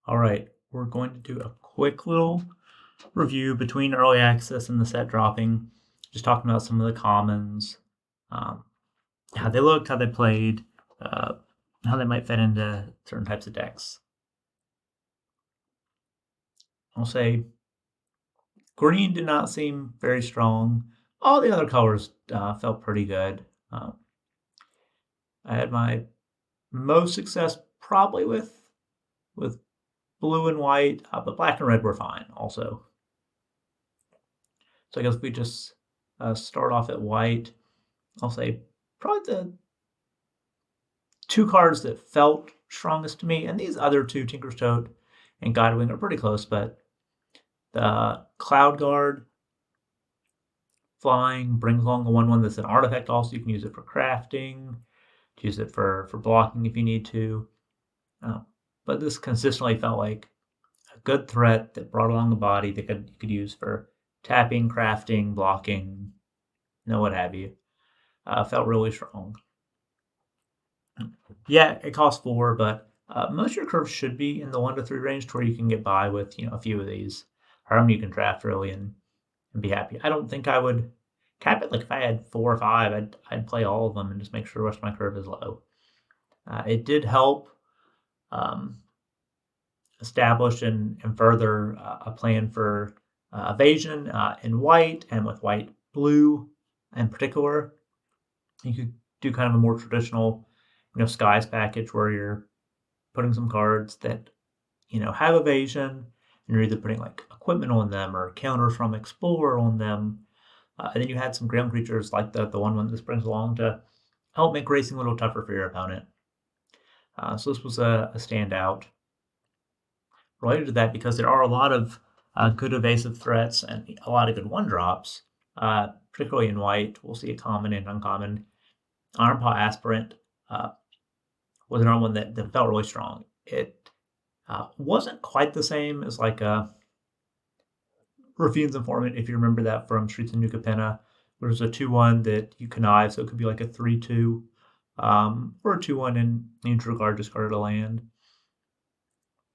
All right, we're going to do a quick little review between early access and the set dropping. Just talking about some of the commons, um, how they looked, how they played, uh, how they might fit into certain types of decks. I'll say green did not seem very strong. All the other colors felt pretty good. I had my most success probably with blue and white, but black and red were fine also. So I guess we just start off at white. I'll say probably the two cards that felt strongest to me, and these other two, Tinker's Tote and Guidewing, are pretty close, but the Cloud Guard flying brings along a 1/1 that's an artifact also. You can use it for crafting, use it for blocking if you need to. But this consistently felt like a good threat that brought along a body that you could use for tapping, crafting, blocking, what have you. Felt really strong. Yeah, it costs 4, but most of your curves should be in the 1 to 3 range to where you can get by with a few of these. Or you can draft really and be happy. I don't think I would cap it. Like if I had 4 or 5, I'd play all of them and just make sure the rest of my curve is low. It did help establish and further a plan for evasion in white, and with white blue in particular. You could do kind of a more traditional skies package where you're putting some cards that have evasion, and you're either putting like equipment on them or counters from Explorer on them. And then you had some ground creatures like the 1/1 this brings along to help make racing a little tougher for your opponent. So this was a standout. Related to that, because there are a lot of good evasive threats and a lot of good 1-drops, particularly in white. We'll see a common and uncommon. Ironpaw Aspirant was another one that felt really strong. It wasn't quite the same as like a Ruffian's Informant, if you remember that from Streets of New Capenna. There's a 2/1 that you connive, so it could be like a 3/2, or a 2/1 in neutral guard, discarded a land.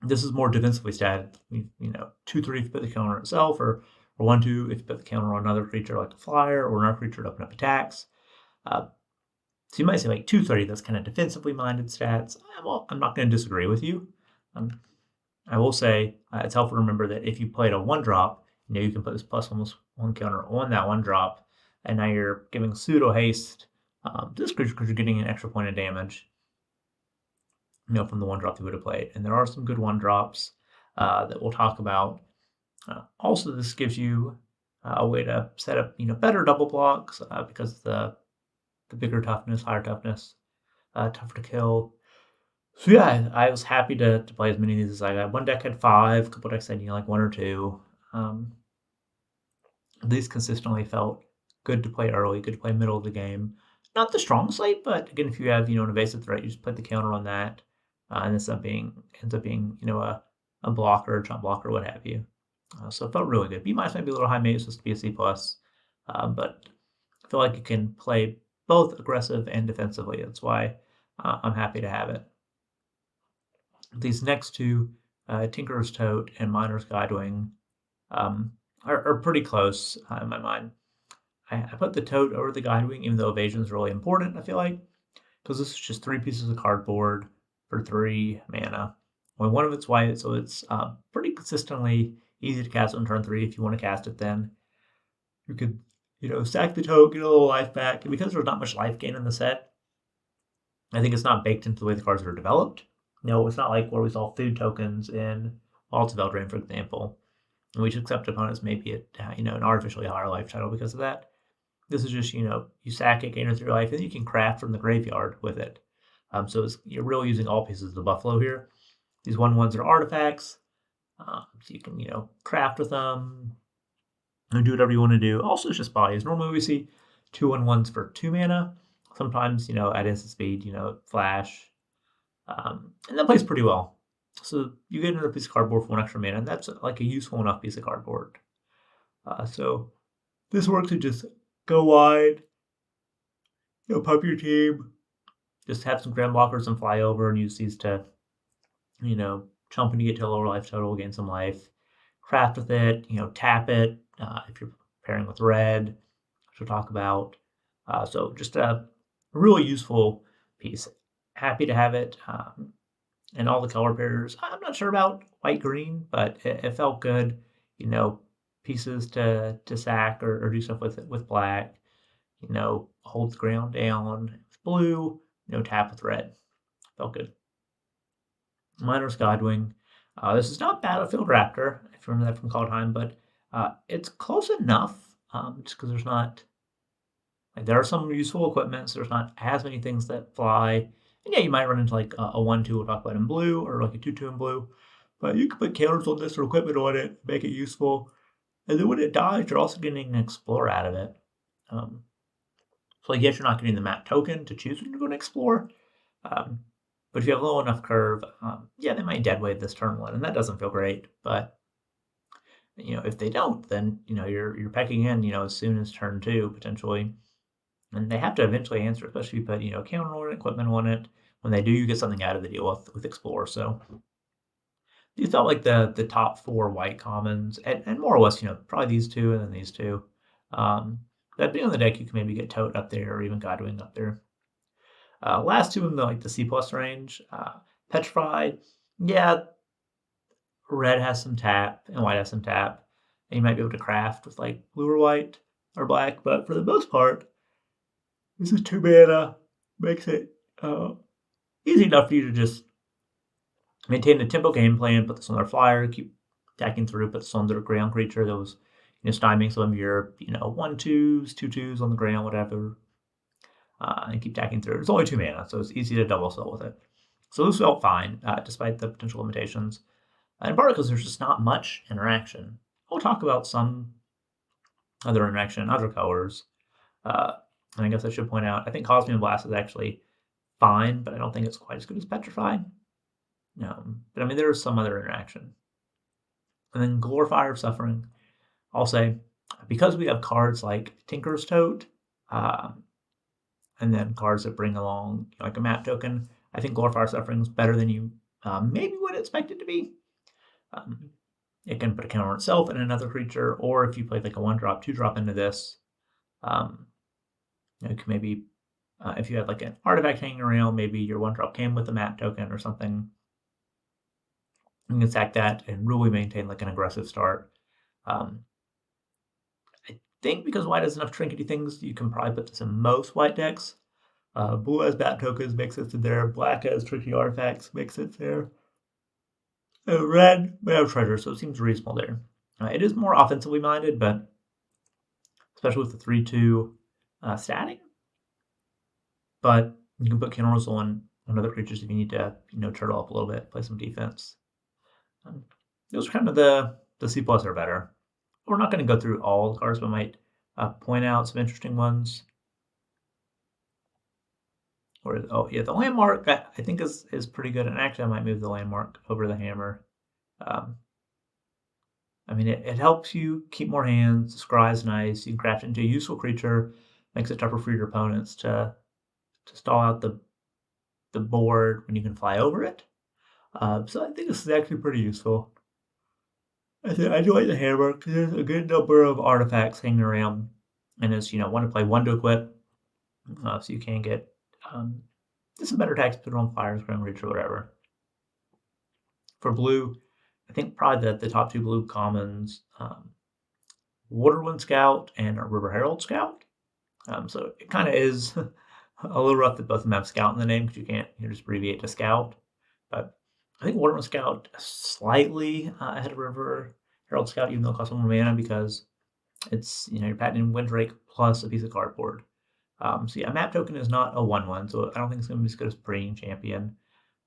This is more defensively statted. 2/3 if you put the counter itself, or 1/2 if you put the counter on another creature like a flyer or another creature to open up attacks. So you might say like 2/3, that's kind of defensively minded stats. Well, I'm not going to disagree with you. I will say it's helpful to remember that if you played a 1-drop, you can put this +1/+1 counter on that 1-drop, and now you're giving pseudo haste this creature because you're getting an extra point of damage. From the 1-drop you would have played. And there are some good 1-drops that we'll talk about. Also, this gives you a way to set up better double blocks because the bigger toughness, higher toughness, tougher to kill. So yeah, I was happy to play as many of these as I got. One deck had 5, a couple decks had like 1 or 2. These consistently felt good to play early, good to play middle of the game. Not the strong slate, but again, if you have an evasive threat, you just put the counter on that, and ends up being a blocker, jump blocker, what have you. So it felt really good. B- might be a little high, maybe it's supposed to be a C+, but I feel like it can play both aggressive and defensively. That's why I'm happy to have it. These next two, Tinker's Tote and Miner's Guidewing, are pretty close in my mind. I put the Tote over the Guidewing, even though evasion is really important, I feel like, because this is just 3 pieces of cardboard for 3 mana. Well, one of it's white, so it's pretty consistently easy to cast on turn 3 if you want to cast it then. You could, sack the Tote, get a little life back, and because there's not much life gain in the set, I think it's not baked into the way the cards are developed. It's not like where we saw food tokens in Vaults of Eldraine, for example, and we should accept opponents maybe at an artificially higher life title because of that. This is just, you sack it, gain 3 life, and you can craft from the graveyard with it. So you're really using all pieces of the buffalo here. These 1/1s are artifacts, so you can, craft with them and do whatever you want to do. Also, it's just bodies. Normally we see 2 1/1s for 2 mana. Sometimes, at instant speed, flash. And that plays pretty well. So you get another piece of cardboard for 1 extra mana, and that's like a useful enough piece of cardboard. So this works to just go wide, pump your team, just have some grand blockers and fly over and use these to, chump when you get to a lower life total, gain some life. Craft with it, tap it if you're pairing with red, which we'll talk about. So just a really useful piece. Happy to have it. And all the color pairs. I'm not sure about white-green, but it felt good. Pieces to sack or do stuff with black. Hold the ground down with blue. Tap with red. Felt good. Miner's Guidewing. This is not Battlefield Raptor, if you remember that from Kaldheim, but it's close enough, just because there's not... there are some useful equipment, so there's not as many things that fly. And yeah, you might run into a 1-2 we'll talk about in blue, or a 2-2 in blue. But you can put counters on this or equipment on it, make it useful. And then when it dies, you're also getting an Explore out of it. So yes, you're not getting the map token to choose when you're going to explore. But if you have a low enough curve, yeah, they might deadweight this turn 1, and that doesn't feel great. But if they don't, then you're pecking in as soon as turn 2 potentially. And they have to eventually answer, especially if you put counter on it, equipment on it. When they do, you get something out of the deal with Explore. So these felt like the top 4 white commons, and more or less, probably these 2 and then these 2. That being on the deck, you can maybe get Tote up there or even Guidewing up there. Last 2 in the C+ range. Petrify, yeah, red has some tap and white has some tap. And you might be able to craft with blue or white or black, but for the most part, this is 2 mana. Makes it easy enough for you to just maintain the tempo game plan, put this on their flyer, keep attacking through, put this on their ground creature that was stymieing some of your 1-2s, 2-2s on the ground, whatever. And keep attacking through. It's only 2 mana, so it's easy to double sell with it. So this felt fine, despite the potential limitations. And part because there's just not much interaction. We'll talk about some other interaction in other colors. And I guess I should point out, I think Cosmic Blast is actually fine, but I don't think it's quite as good as Petrify. But there is some other interaction. And then Glorifier of Suffering. I'll say, because we have cards like Tinker's Tote, and then cards that bring along a map token, I think Glorifier of Suffering is better than you maybe would expect it to be. It can put a counter on itself and another creature, or if you play a 1-drop, 2-drop into this, you can maybe, if you had an artifact hanging around, maybe your 1-drop came with a map token or something. You can sack that and really maintain an aggressive start. I think because white has enough trinkety things, you can probably put this in most white decks. Blue has map tokens, makes it there. Black has tricky artifacts, makes it there. Red, we have treasure, so it seems reasonable there. It is more offensively minded, but especially with the 3-2 statting. But you can put counters on other creatures if you need to, turtle up a little bit, play some defense. Those are kind of the C+ are better. We're not going to go through all the cards, but I might point out some interesting ones. The landmark I think is pretty good, and actually I might move the landmark over the hammer. It helps you keep more hands. The scry is nice. You can craft it into a useful creature. Makes it tougher for your opponents to stall out the board when you can fly over it. So I think this is actually pretty useful. I do like the hammer because there's a good number of artifacts hanging around, and it's want to play 1 to equip, so you can get some better attacks, put it on fires, ground reach, or whatever. For blue, I think probably the top 2 blue commons, Waterwind Scout and River Herald Scout. So it kind of is a little rough that both of them have Scout in the name because you can't just abbreviate to Scout. But I think Waterwind Scout slightly ahead of River Herald Scout, even though it costs 1 more mana because it's you're patenting Windrake plus a piece of cardboard. So yeah, map token is not a 1-1, so I don't think it's going to be as good as Praying Champion.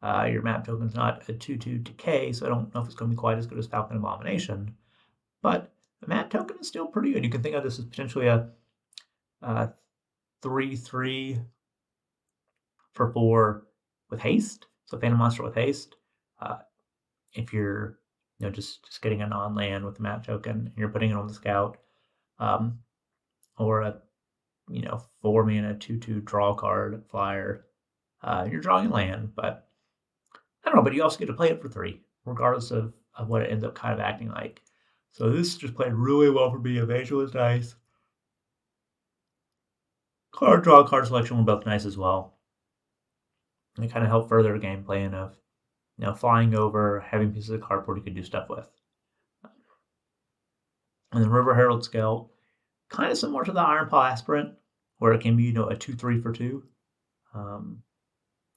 Your map token is not a 2-2 Decay, so I don't know if it's going to be quite as good as Falcon Abomination. But the map token is still pretty good. You can think of this as potentially a 3-3 for 4 with haste. So Phantom Monster with haste. If you're just getting a non-land with the map token and you're putting it on the Scout, or a 4 mana 2-2 draw card flyer, you're drawing land, but I don't know, but you also get to play it for 3, regardless of what it ends up kind of acting like. So this just played really well for me. Evasion was nice. Card draw, card selection were both nice as well. And it kind of helped further the game plan of, flying over, having pieces of cardboard you could do stuff with. And then River Herald Scout, kind of similar to the Ironpaw Aspirant, where it can be, a 2/3 for 2.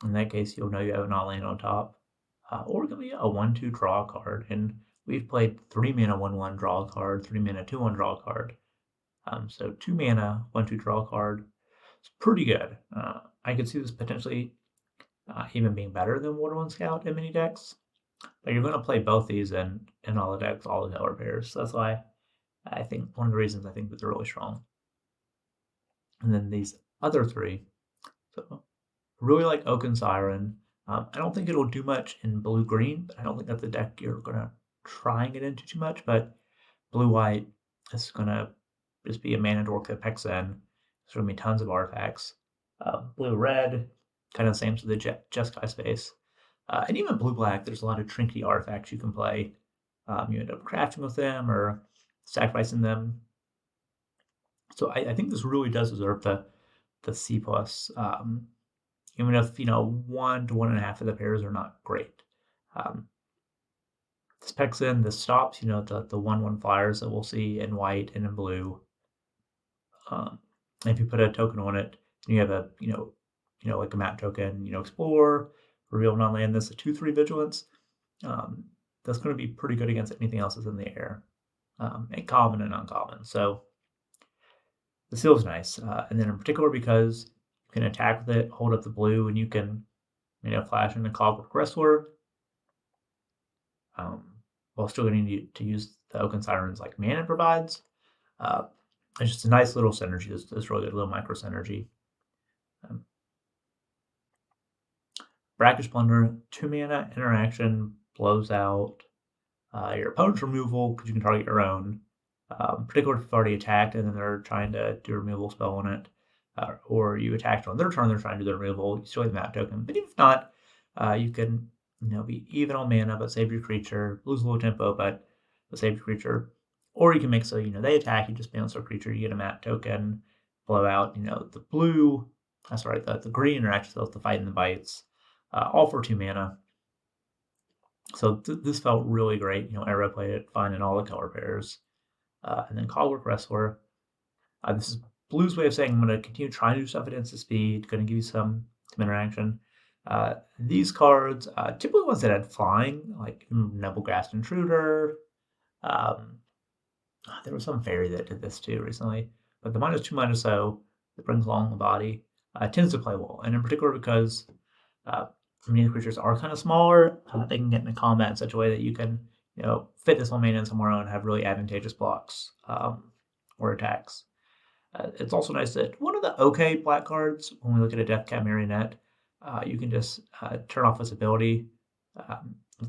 In that case, you'll know you have an all-land on top. Or it can be a 1/2 draw card. And we've played 3 mana 1/1 draw card, 3 mana 2/1 draw card. So 2 mana 1/2 draw card. It's pretty good. I could see this potentially even being better than Waterwind Scout in many decks. But you're going to play both these in all the decks, all the color pairs. So that's why I think one of the reasons I think that they're really strong. And then these other 3. So really like Oaken Siren. I don't think it'll do much in blue-green, but I don't think that's the deck you're going to try and get into too much. But blue-white is going to just be a mana dork that pecks in. There's going to be tons of artifacts. Blue-red, kind of the same to the Jeskai space. And even blue-black, there's a lot of trinket artifacts you can play. You end up crafting with them or sacrificing them. So I think this really does deserve the C+. Even if, 1 to 1.5 of the pairs are not great. This pecks in, this stops, the 1/1 flyers that we'll see in white and in blue. If you put a token on it, you have a, like a map token, explore, reveal non-land, this a 2/3 vigilance. That's going to be pretty good against anything else that's in the air. And common and uncommon. So the seal is nice. And then in particular because you can attack with it, hold up the blue, and you can, flash in the Cogwork Wrestler. While still getting to use the Oaken Sirens like mana provides. It's just a nice little synergy. This really good little micro synergy. Brackish Blunder, 2 mana interaction, blows out your opponent's removal because you can target your own. Particularly if you've already attacked and then they're trying to do a removal spell on it. Or you attacked on their turn, they're trying to do their removal, you still have the map token. But even if not, you can be even on mana but save your creature, lose a little tempo but save your creature. Or you can make so they attack, you just bounce their creature, you get a map token, blow out the blue, the green are actually the fight and the bites, all for 2 mana. So this felt really great. Arrow played it fine in all the color pairs. And then Cogwork Wrestler. This is Blue's way of saying I'm going to continue trying to do stuff at instant speed, going to give you some interaction. These cards, typically ones that had flying, like Nebelgast Intruder. There was some fairy that did this too recently. But the -2 so that brings along the body tends to play well. And in particular because many creatures are kind of smaller, they can get into combat in such a way that you can fit this one mana in somewhere and have really advantageous blocks or attacks. It's also nice that one of the okay black cards, when we look at a Deathcap Marionette, you can just turn off its ability.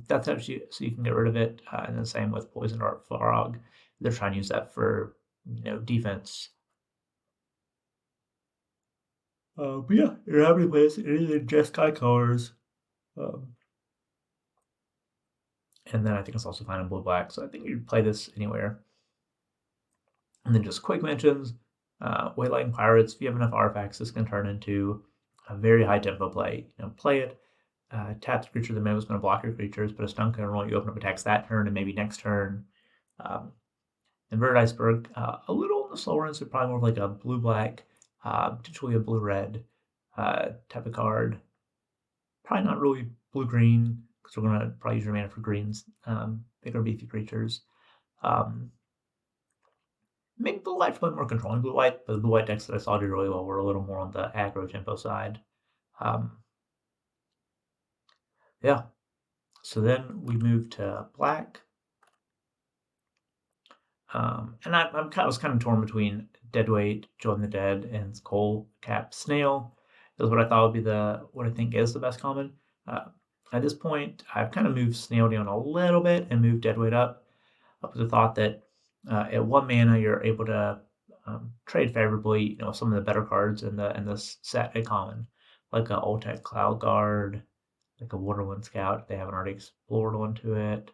That's actually so you can get rid of it. And the same with Poison Dart Frog. They're trying to use that for defense. But yeah, you're happy to play this. It is in Jeskai colors. And then I think it's also fine in blue-black, so I think you'd play this anywhere. And then just quick mentions. Waylighting Pirates, if you have enough artifacts, this can turn into a very high tempo play. Play it, tap the creature, the mana was going to block your creatures, put a stun can roll, you open up attacks that turn and maybe next turn. Inverted Iceberg, a little on the slower end, so probably more like a blue-black, potentially a blue-red type of card. Probably not really blue-green, because we're going to probably use your mana for greens, bigger beefy creatures. Maybe blue-white for more controlling blue-white, but the blue-white decks that I saw did really well were a little more on the aggro tempo side. Yeah. So then we move to black. And I was kind of torn between Deadweight, Join the Dead, and Skullcap Snail. Is what I thought would be what I think is the best common. At this point, I've kind of moved Snail down a little bit and moved Deadweight up with the thought that at 1 mana you're able to trade favorably. Some of the better cards in the set at common, like Oltec Cloud Guard, like a Waterwind Scout if they haven't already explored onto it.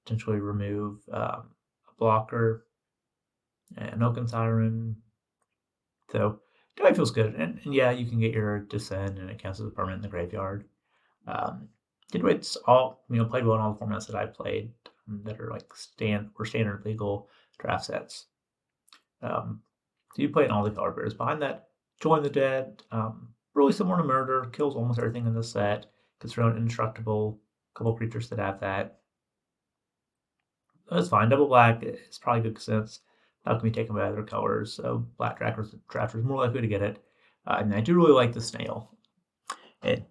Potentially remove a blocker, an Oaken Siren. So definitely feels good. And yeah, you can get your Descend and it counts as a permanent in the graveyard. Guidewing's all played well in all the formats that I played that are like standard legal draft sets. So you play in all the color pairs. Behind that, Join the Dead, really similar to Murder, kills almost everything in the set. Gets thrown indestructible. A couple creatures that have that. That's fine. Double black is probably good since that can be taken by other colors. So black drafters more likely to get it. And I do really like the snail. It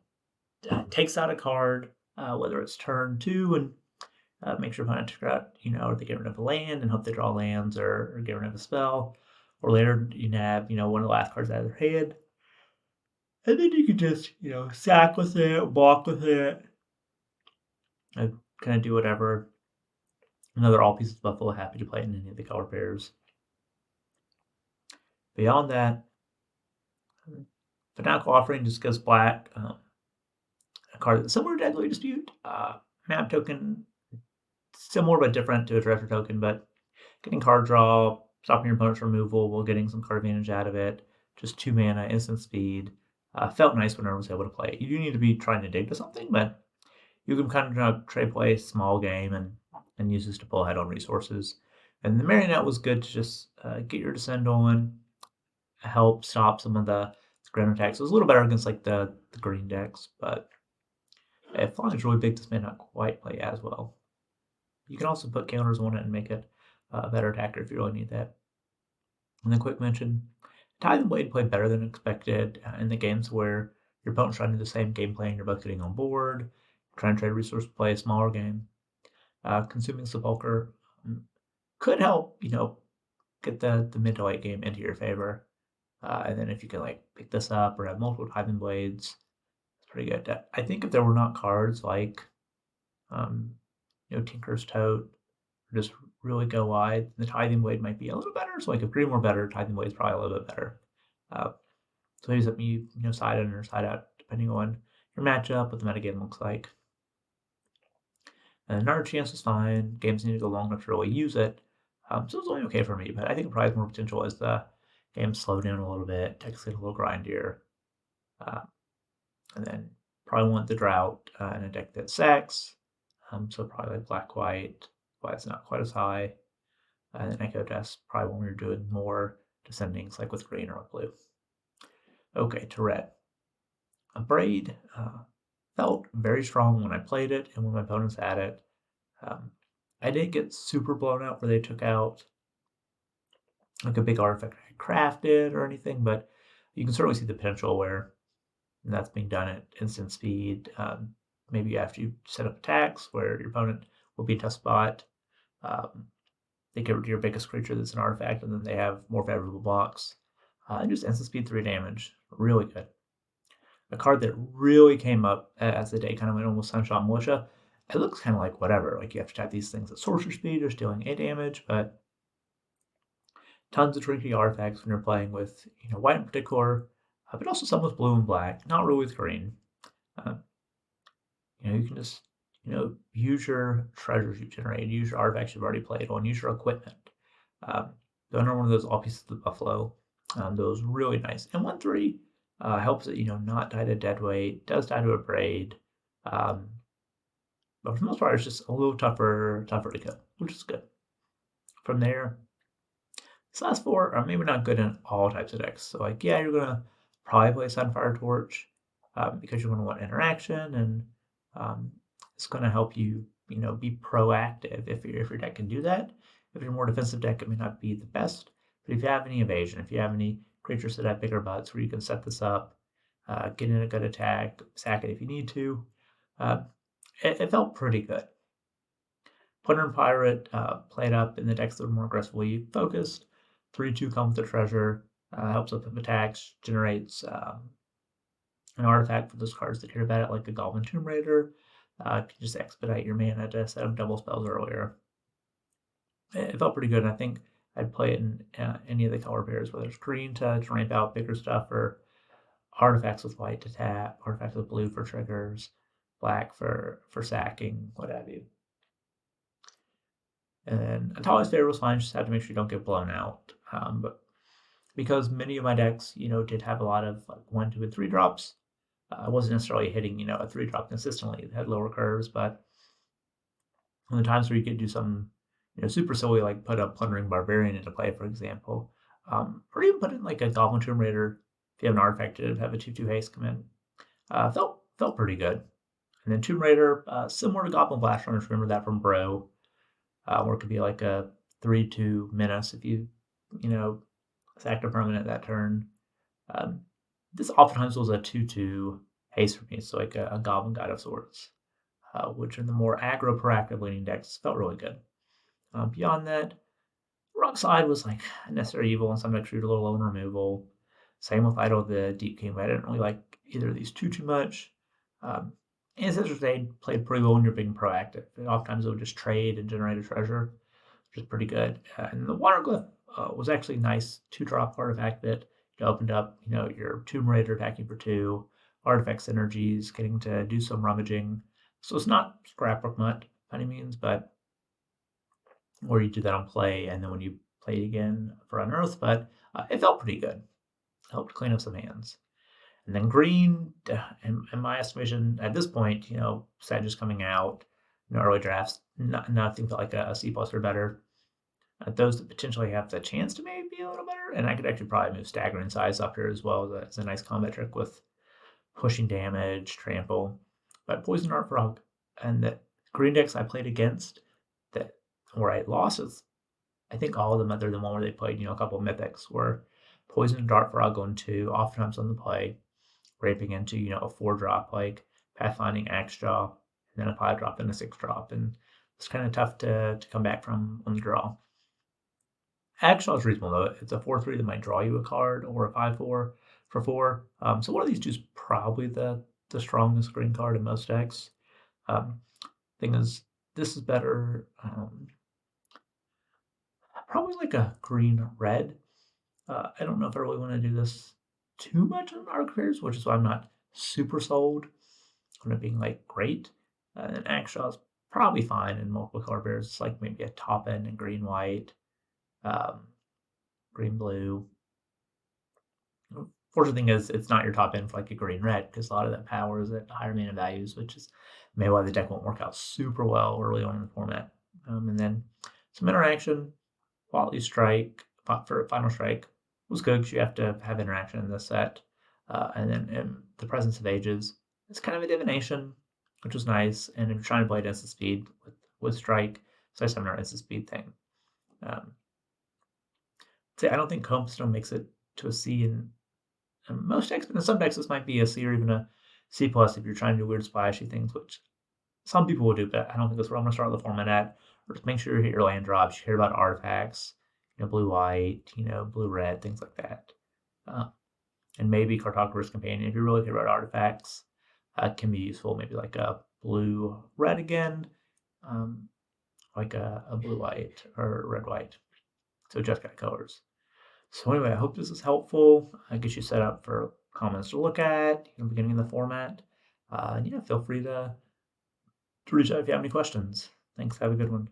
takes out a card, whether it's turn 2, and makes your opponent figure out, or they get rid of a land and hope they draw lands or get rid of a spell. Or later, you have, one of the last cards out of their hand. And then you can just, sack with it, block with it, kind of do whatever. Another all pieces of Buffalo, happy to play in any of the color pairs. Beyond that, Fanatical Offering just goes black. A card that's similar to Deadly Dispute. Map token, similar but different to a treasure token, but getting card draw, stopping your opponent's removal while getting some card advantage out of it. Just 2 mana, instant speed. Felt nice when I was able to play it. You do need to be trying to dig to something, but you can kind of trade play small game and use this to pull ahead on resources. And the Marionette was good to just get your Descend on, help stop some of the ground attacks. It was a little better against like the green decks, but if flying is really big, this may not quite play as well. You can also put counters on it and make it a better attacker if you really need that. And then quick mention, Tithing Blade played better than expected in the games where your opponent's trying to do the same game plan, you're both getting on board, trying to trade resource to play a smaller game. Consuming Sepulcher could help, get the mid to late game into your favor. And then if you can pick this up or have multiple Tithing Blades, it's pretty good. I think if there were not cards like, Tinker's Tote, or just really go wide, the Tithing Blade might be a little better. So if Green were better, Tithing Blade is probably a little bit better. So maybe something you side in or side out, depending on your matchup, what the metagame looks like. And another chance is fine. Games need to go long enough to really use it. So it's only okay for me, but I think it probably has more potential as the games slow down a little bit, techs get a little grindier. And then probably want the Drought in a deck that sacks. So probably black-white. White's not quite as high. And then Echo Dust, probably when we're doing more descendings, like with green or with blue. Okay, to red. Abrade felt very strong when I played it and when my opponents had it. I didn't get super blown out where they took out a big artifact I crafted or anything, but you can certainly see the potential where that's being done at instant speed. Maybe after you set up attacks where your opponent will be a tough spot. They get rid of your biggest creature that's an artifact, and then they have more favorable blocks. And just instant speed 3 damage. Really good. A card that really came up as the day kind of went on with Sunshot Militia. It looks kind of like whatever. You have to type these things at sorcerer speed or dealing 8 damage, but tons of trinky artifacts when you're playing with white in particular, but also some with blue and black, not really with green. You can just use your treasures you've generated, use your artifacts you've already played on, use your equipment. Another one of those all pieces of the Buffalo. Those really nice. And 1/3 helps it, not die to deadweight, does die to a braid. But for the most part, it's just a little tougher to kill, which is good. From there, this last 4 are maybe not good in all types of decks. So you're gonna probably play Sunfire Torch because you're gonna want interaction, and it's gonna help you, be proactive if your deck can do that. If you're a more defensive deck, it may not be the best. But if you have any evasion, if you have any creatures that have bigger butts where you can set this up, get in a good attack, sack it if you need to, it felt pretty good. Plundering Pirate played up in the decks that are more aggressively focused. 3/2 come with the treasure, helps up with attacks, generates an artifact for those cards that care about it, like the Goblin Tomb Raider. You can just expedite your mana to set up double spells earlier. It felt pretty good, and I think I'd play it in any of the color pairs, whether it's green to ramp out bigger stuff or artifacts with white to tap, artifacts with blue for triggers, black for sacking, what have you. And then Etali's favor was fine, just have to make sure you don't get blown out. But because many of my decks, did have a lot of like 1, 2, and 3 drops, I wasn't necessarily hitting, a 3 drop consistently. It had lower curves, but on the times where you could do some, super silly, like put a Plundering Barbarian into play, for example, or even put in like a Goblin Tomb Raider if you have an artifact to have a 2/2 haste come in, felt pretty good. And then Tomb Raider, similar to Goblin Blast Runners, remember that from Bro, where it could be like a 3/2 menace if you, sacked a permanent that turn. This oftentimes was a 2/2 haste for me, so like a Goblin Guide of sorts, which in the more aggro proactive leaning decks felt really good. Beyond that, wrong side was like necessary evil, and some decks root a little low in removal. Same with Idol the Deep King, but I didn't really like either of these too much. Ancestors Aid played pretty well when you're being proactive. And oftentimes it would just trade and generate a treasure, which is pretty good. And the Water Glyph was actually a nice 2-drop artifact that opened up, your Tomb Raider attacking for 2, artifact synergies, getting to do some rummaging. So it's not Scrapbook Mutt by any means, but where you do that on play and then when you play it again for Unearth, but it felt pretty good. Helped clean up some hands. And then green, in my estimation, at this point, Sag is coming out, early drafts, nothing felt like a C+ or better. Those that potentially have the chance to maybe be a little better, and I could actually probably move Staggering Size up here as well. That's a nice combat trick with pushing damage, trample. But Poison Dart Frog, and the green decks I played against that where I had losses, I think all of them other than one where they played, a couple of mythics, were Poison Dart Frog going 2, oftentimes on the play, raping into, a 4-drop like Pathfinding Axejaw, and then a 5-drop and a 6-drop, and it's kind of tough to come back from on the draw. Axejaw is reasonable though. It's a 4/3 that might draw you a card, or a 5/4 for 4. So one of these two is probably the strongest green card in most decks. Thing is, this is better. Probably like a green-red. I don't know if I really want to do this too much on Archivers, which is why I'm not super sold on it being like great. And Axejaw is probably fine in multiple color pairs. It's like maybe a top end in green-white, green-blue. Fortunate thing is, it's not your top end for like a green-red, because a lot of that power is at higher mana values, which is maybe why the deck won't work out super well early on in the format. And then some interaction. Quality Strike for Final Strike was good because you have to have interaction in this set. And then in the Presence of Ages, it's kind of a divination, which was nice. And if you're trying to play it instant speed with Strike, it's nice having our instant speed thing. I don't think Compstone makes it to a C in most decks, but in some decks this might be a C or even a C+ if you're trying to do weird splashy things, which some people will do, but I don't think that's where I'm going to start the format at. Or just make sure you hit your land drops, you hear about artifacts, blue-white, blue-red, things like that. And maybe Cartographer's Companion, if you really care about artifacts, can be useful. Maybe like a blue-red again, like a blue-white or red-white. So just got colors. So anyway, I hope this is helpful. I get you set up for comments to look at, beginning of the format. And feel free to reach out if you have any questions. Thanks. Have a good one.